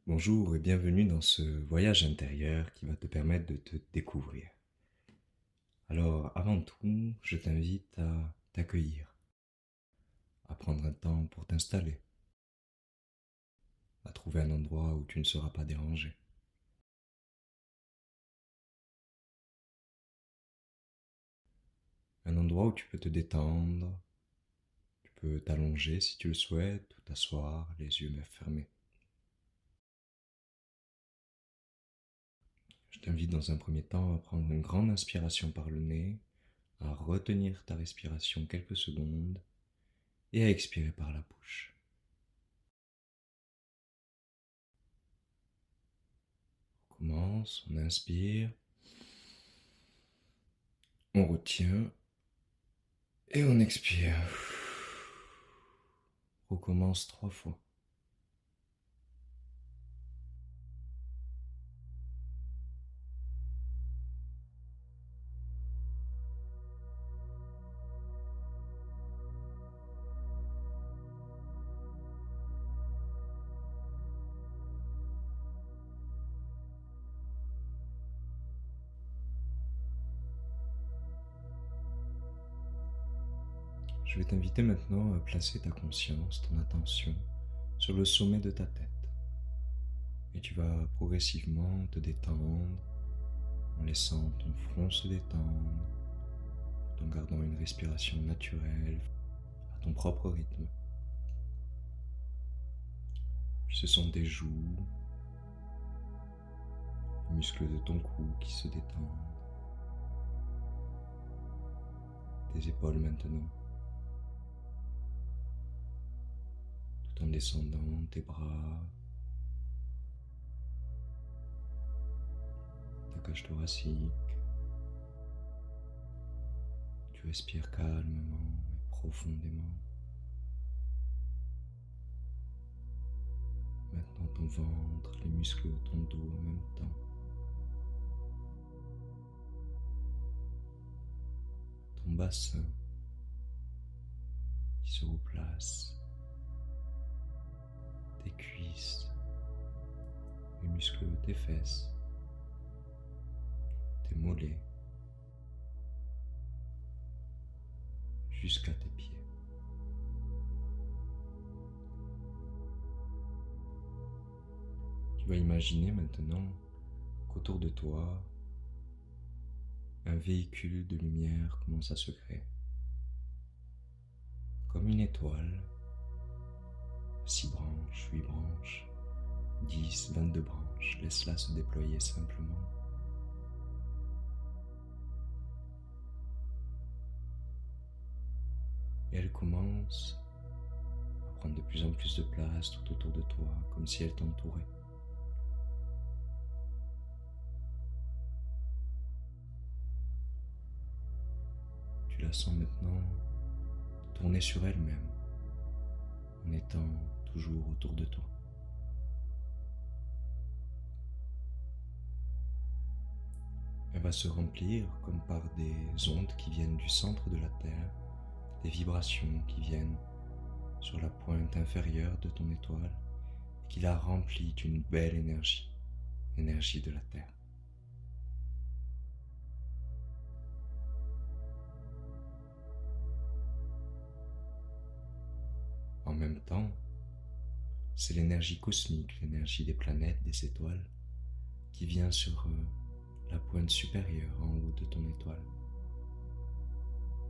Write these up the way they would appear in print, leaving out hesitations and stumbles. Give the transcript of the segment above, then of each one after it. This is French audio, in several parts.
Bonjour et bienvenue dans ce voyage intérieur qui va te permettre de te découvrir. Alors, avant tout, je t'invite à t'accueillir, à prendre un temps pour t'installer, à trouver un endroit où tu ne seras pas dérangé. Un endroit où tu peux te détendre, tu peux t'allonger si tu le souhaites, ou t'asseoir, les yeux fermés. Je t'invite dans un premier temps à prendre une grande inspiration par le nez, à retenir ta respiration quelques secondes et à expirer par la bouche. On commence, on inspire, on retient et on expire. Recommence 3 fois. Je vais t'inviter maintenant à placer ta conscience, ton attention sur le sommet de ta tête. Et tu vas progressivement te détendre en laissant ton front se détendre, tout en gardant une respiration naturelle à ton propre rythme. Puis ce sont tes joues, les muscles de ton cou qui se détendent, tes épaules maintenant, tout en descendant tes bras, ta cage thoracique. Tu respires calmement et profondément. Maintenant ton ventre, les muscles de ton dos en même temps. Ton bassin qui se replace. Tes cuisses, les muscles de tes fesses, tes mollets, jusqu'à tes pieds. Tu vas imaginer maintenant qu'autour de toi, un véhicule de lumière commence à se créer. Comme une étoile, 6 branches, 8 branches, 10, 22 branches, laisse-la se déployer simplement. Et elle commence à prendre de plus en plus de place tout autour de toi, comme si elle t'entourait. Tu la sens maintenant tourner sur elle-même, en étant toujours autour de toi. Elle va se remplir comme par des ondes qui viennent du centre de la Terre, des vibrations qui viennent sur la pointe inférieure de ton étoile et qui la remplit d'une belle énergie, l'énergie de la Terre. En même temps, c'est l'énergie cosmique, l'énergie des planètes, des étoiles, qui vient sur la pointe supérieure en haut de ton étoile.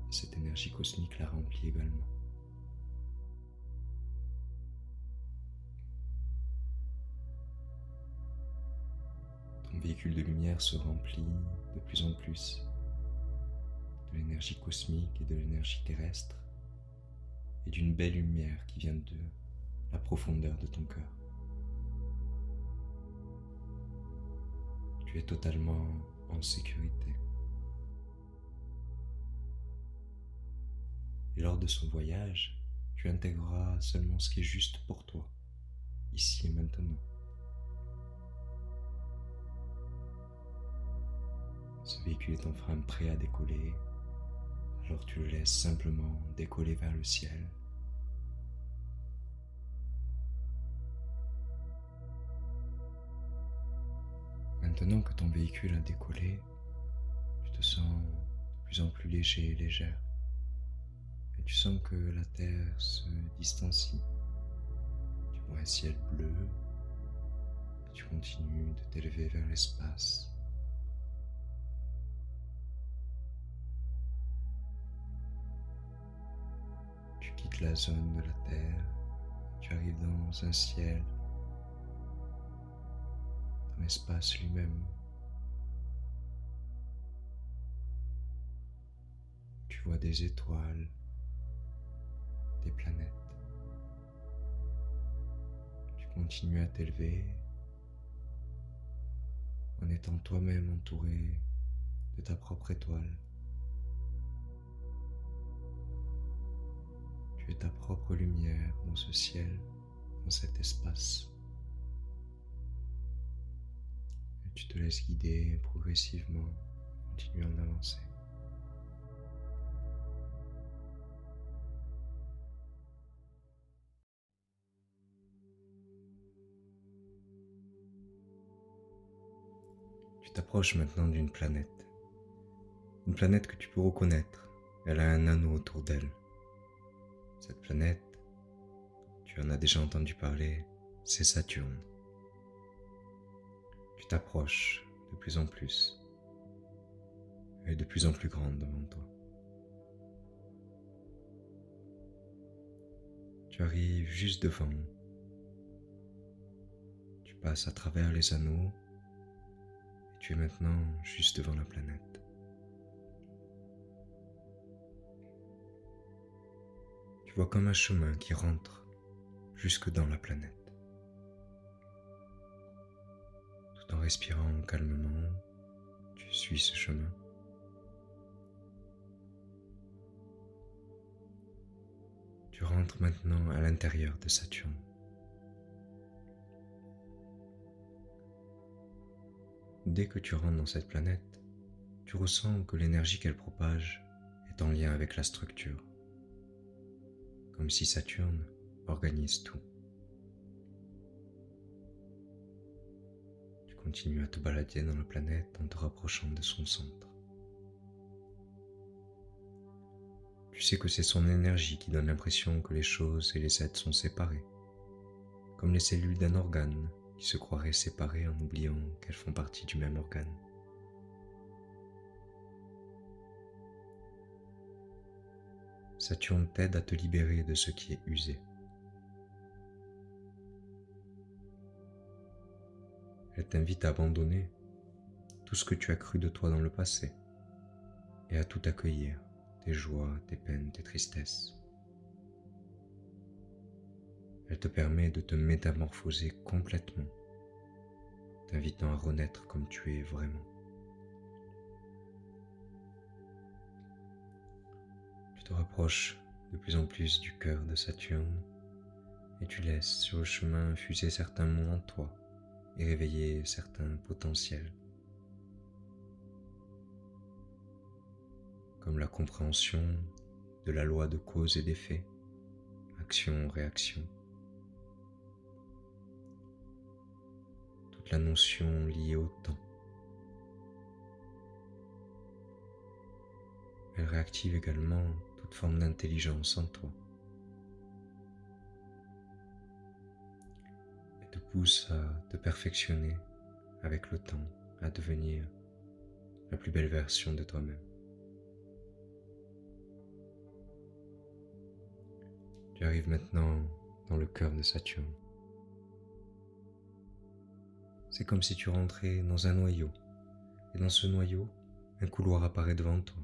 Et cette énergie cosmique la remplit également. Ton véhicule de lumière se remplit de plus en plus de l'énergie cosmique et de l'énergie terrestre et d'une belle lumière qui vient de la profondeur de ton cœur. Tu es totalement en sécurité. Et lors de ce voyage, tu intégreras seulement ce qui est juste pour toi, ici et maintenant. Ce véhicule est enfin prêt à décoller, alors tu le laisses simplement décoller vers le ciel. Maintenant que ton véhicule a décollé, tu te sens de plus en plus léger et légère. Et tu sens que la Terre se distancie. Tu vois un ciel bleu et tu continues de t'élever vers l'espace. Tu quittes la zone de la Terre, tu arrives dans un ciel, dans l'espace lui-même. Tu vois des étoiles, des planètes. Tu continues à t'élever en étant toi-même entouré de ta propre étoile. Tu es ta propre lumière dans ce ciel, dans cet espace. Et tu te laisses guider progressivement, continuant d'avancer. Tu t'approches maintenant d'une planète. Une planète que tu peux reconnaître. Elle a un anneau autour d'elle. Cette planète, tu en as déjà entendu parler, c'est Saturne. Tu t'approches de plus en plus. Elle est de plus en plus grande devant toi. Tu arrives juste devant. Tu passes à travers les anneaux et tu es maintenant juste devant la planète. Tu vois comme un chemin qui rentre jusque dans la planète. Tout en respirant calmement, tu suis ce chemin. Tu rentres maintenant à l'intérieur de Saturne. Dès que tu rentres dans cette planète, tu ressens que l'énergie qu'elle propage est en lien avec la structure, comme si Saturne organise tout. Tu continues à te balader dans la planète en te rapprochant de son centre. Tu sais que c'est son énergie qui donne l'impression que les choses et les êtres sont séparés, comme les cellules d'un organe qui se croiraient séparées en oubliant qu'elles font partie du même organe. Saturne t'aide à te libérer de ce qui est usé. Elle t'invite à abandonner tout ce que tu as cru de toi dans le passé et à tout accueillir, tes joies, tes peines, tes tristesses. Elle te permet de te métamorphoser complètement, t'invitant à renaître comme tu es vraiment. Tu te rapproches de plus en plus du cœur de Saturne et tu laisses sur le chemin infuser certains mots en toi et réveiller certains potentiels, comme la compréhension de la loi de cause et d'effet, action-réaction, toute la notion liée au temps. Elle réactive également toute forme d'intelligence en toi et te pousse à te perfectionner avec le temps, à devenir la plus belle version de toi-même. Tu arrives maintenant dans le cœur de Saturne. C'est comme si tu rentrais dans un noyau, et dans ce noyau, un couloir apparaît devant toi.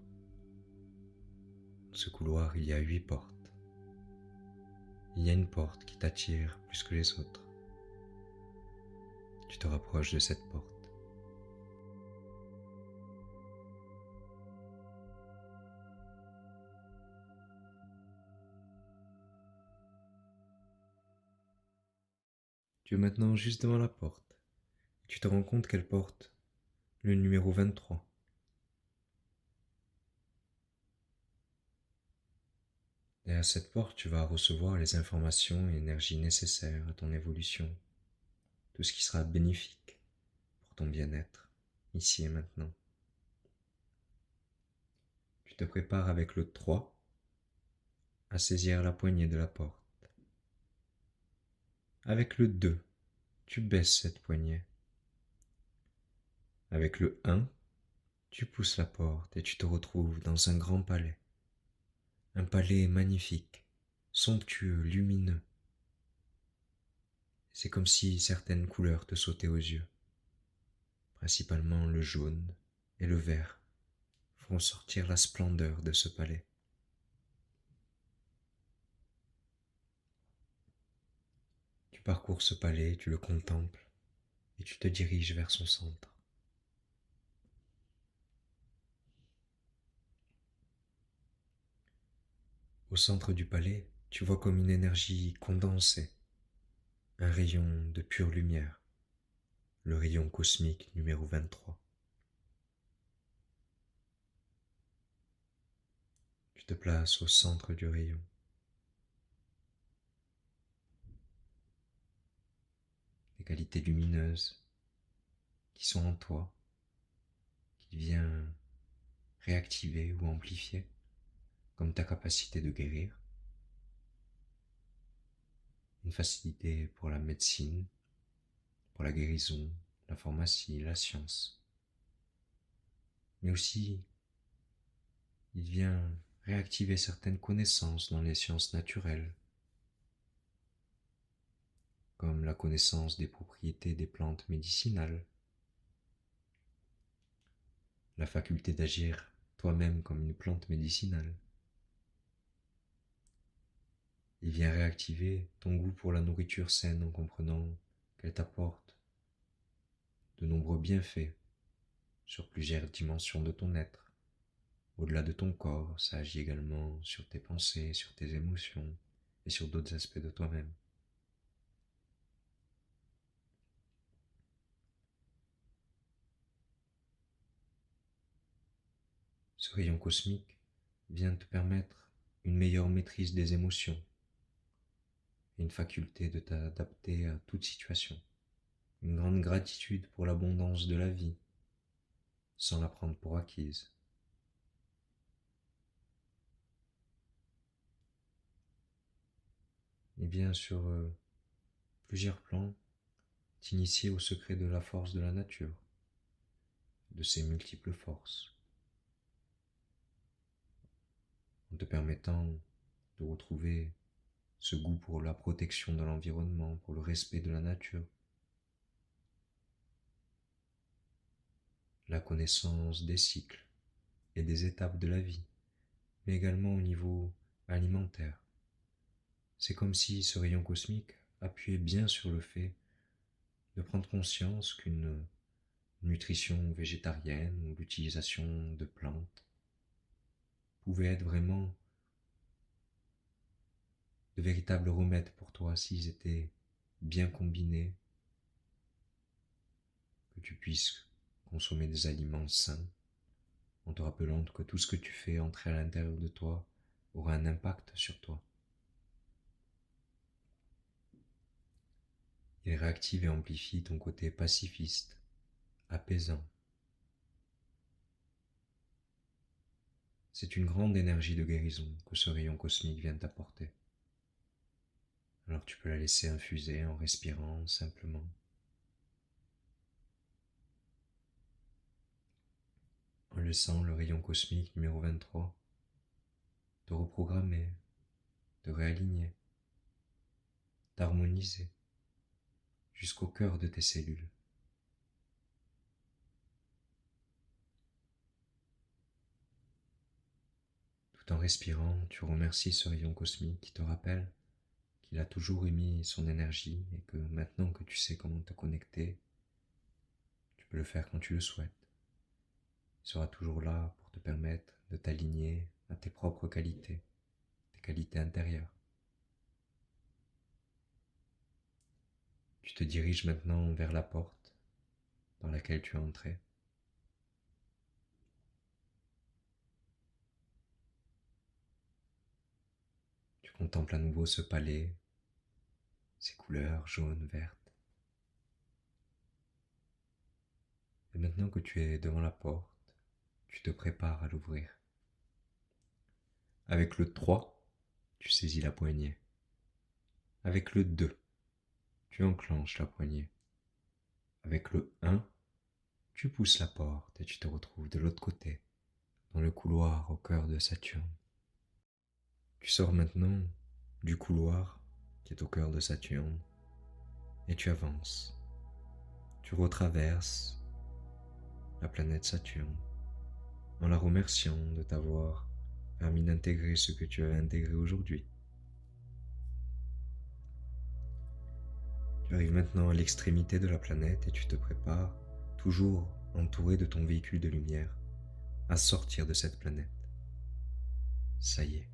Dans ce couloir, il y a 8 portes. Il y a une porte qui t'attire plus que les autres. Tu te rapproches de cette porte. Tu es maintenant juste devant la porte. Tu te rends compte qu'elle porte le numéro 23. Et à cette porte, tu vas recevoir les informations et énergies nécessaires à ton évolution, tout ce qui sera bénéfique pour ton bien-être. ici et maintenant. Tu te prépares avec le 3 à saisir la poignée de la porte. Avec le 2, tu baisses cette poignée. Avec le 1, tu pousses la porte et tu te retrouves dans un grand palais. Un palais magnifique, somptueux, lumineux. C'est comme si certaines couleurs te sautaient aux yeux. Principalement le jaune et le vert font sortir la splendeur de ce palais. Tu parcours ce palais, tu le contemples et tu te diriges vers son centre. Au centre du palais, tu vois comme une énergie condensée, un rayon de pure lumière, le rayon cosmique numéro 23. Tu te places au centre du rayon. Les qualités lumineuses qui sont en toi, qui viennent réactiver ou amplifier, comme ta capacité de guérir, une facilité pour la médecine, pour la guérison, la pharmacie, la science. Mais aussi, il vient réactiver certaines connaissances dans les sciences naturelles, comme la connaissance des propriétés des plantes médicinales, la faculté d'agir toi-même comme une plante médicinale. Il vient réactiver ton goût pour la nourriture saine en comprenant qu'elle t'apporte de nombreux bienfaits sur plusieurs dimensions de ton être. Au-delà de ton corps, ça agit également sur tes pensées, sur tes émotions et sur d'autres aspects de toi-même. Ce rayon cosmique vient te permettre une meilleure maîtrise des émotions et une faculté de t'adapter à toute situation. Une grande gratitude pour l'abondance de la vie, sans la prendre pour acquise. Et bien sur plusieurs plans, t'initier au secret de la force de la nature, de ses multiples forces, en te permettant de retrouver ce goût pour la protection de l'environnement, pour le respect de la nature, la connaissance des cycles et des étapes de la vie, mais également au niveau alimentaire. C'est comme si ce rayon cosmique appuyait bien sur le fait de prendre conscience qu'une nutrition végétarienne ou l'utilisation de plantes pouvait être vraiment de véritables remèdes pour toi s'ils étaient bien combinés, que tu puisses consommer des aliments sains en te rappelant que tout ce que tu fais entrer à l'intérieur de toi aura un impact sur toi. Il réactive et amplifie ton côté pacifiste, apaisant. C'est une grande énergie de guérison que ce rayon cosmique vient t'apporter. Alors tu peux la laisser infuser en respirant simplement. En laissant le rayon cosmique numéro 23 te reprogrammer, te réaligner, t'harmoniser jusqu'au cœur de tes cellules. Tout en respirant, tu remercies ce rayon cosmique qui te rappelle qu'il a toujours émis son énergie et que maintenant que tu sais comment te connecter, tu peux le faire quand tu le souhaites. Il sera toujours là pour te permettre de t'aligner à tes propres qualités, tes qualités intérieures. Tu te diriges maintenant vers la porte dans laquelle tu es entré. Tu contemples à nouveau ce palais, ses couleurs jaunes, vertes. Et Maintenant que tu es devant la porte, tu te prépares à l'ouvrir. Avec le 3, tu saisis la poignée. Avec le 2, tu enclenches la poignée. Avec le 1, tu pousses la porte et tu te retrouves de l'autre côté, dans le couloir au cœur de Saturne. Tu sors maintenant du couloir qui est au cœur de Saturne et tu avances. Tu retraverses la planète Saturne en la remerciant de t'avoir permis d'intégrer ce que tu avais intégré aujourd'hui. Tu arrives maintenant à l'extrémité de la planète et tu te prépares, toujours entouré de ton véhicule de lumière, à sortir de cette planète. Ça y est,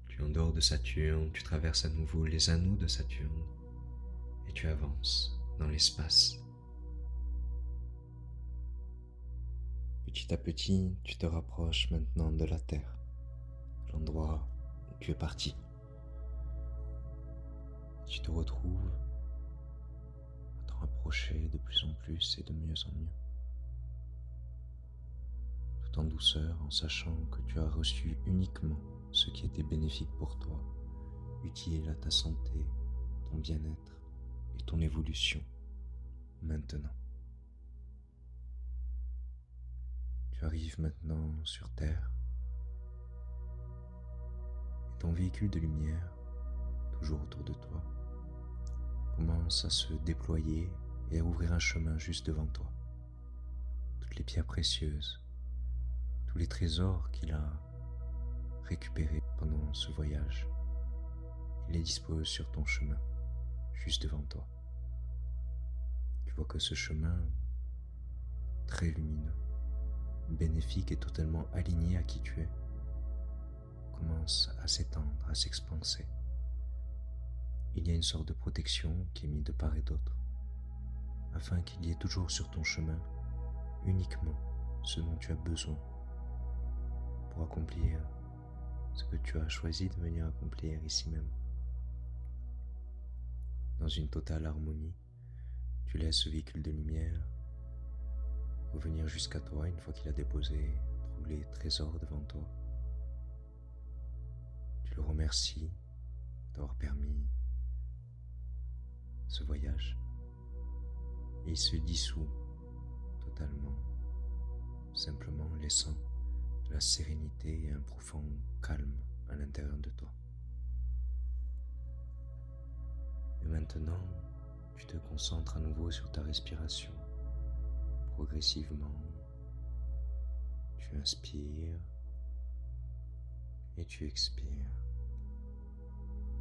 tu es en dehors de Saturne, tu traverses à nouveau les anneaux de Saturne et tu avances dans l'espace. Petit à petit, tu te rapproches maintenant de la Terre, l'endroit où tu es parti. Tu te retrouves à t'en rapprocher de plus en plus et de mieux en mieux. Tout en douceur, en sachant que tu as reçu uniquement ce qui était bénéfique pour toi, utile à ta santé, ton bien-être et ton évolution maintenant. Tu arrives maintenant sur Terre et ton véhicule de lumière, toujours autour de toi, commence à se déployer et à ouvrir un chemin juste devant toi. Toutes les pierres précieuses, tous les trésors qu'il a récupérés pendant ce voyage, il les dispose sur ton chemin, juste devant toi. Tu vois que ce chemin, très lumineux, bénéfique et totalement aligné à qui tu es, commence à s'étendre, à s'expanser. Il y a une sorte de protection qui est mise de part et d'autre, afin qu'il y ait toujours sur ton chemin uniquement ce dont tu as besoin pour accomplir ce que tu as choisi de venir accomplir ici même. Dans une totale harmonie, tu laisses ce véhicule de lumière revenir jusqu'à toi une fois qu'il a déposé tous les trésors devant toi. Tu le remercies d'avoir permis ce voyage et il se dissout totalement, simplement laissant de la sérénité et un profond calme à l'intérieur de toi. Et maintenant, tu te concentres à nouveau sur ta respiration. Progressivement, tu inspires et tu expires.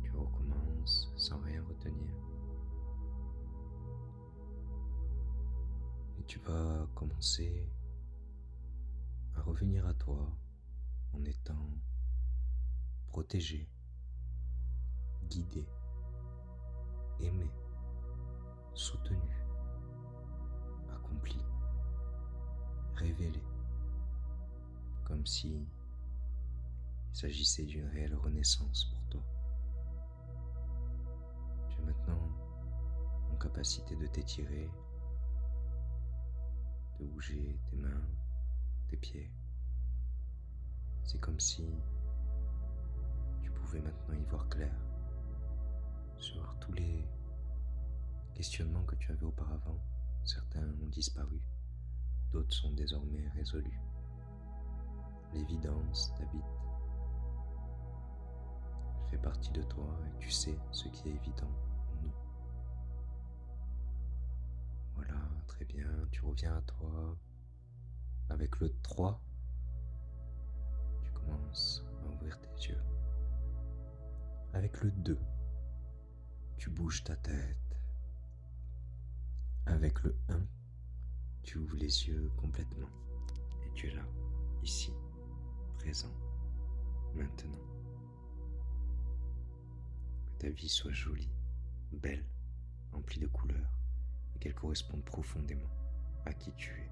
Tu recommences sans rien retenir. Et tu vas commencer à revenir à toi en étant protégé, guidé, aimé, soutenu, accompli, révélé, comme si il s'agissait d'une réelle renaissance pour toi. Tu es maintenant en capacité de t'étirer, de bouger tes mains, tes pieds. C'est comme si tu pouvais maintenant y voir clair sur tous les questionnements que tu avais auparavant. Certains ont disparu, d'autres sont désormais résolus. L'évidence t'habite. Elle fait partie de toi et tu sais ce qui est évident ou non. Voilà, très bien, tu reviens à toi. Avec le 3, tu commences à ouvrir tes yeux. Avec le 2, tu bouges ta tête. Avec le 1, tu ouvres les yeux complètement et tu es là, ici, présent, maintenant. Que ta vie soit jolie, belle, remplie de couleurs et qu'elle corresponde profondément à qui tu es.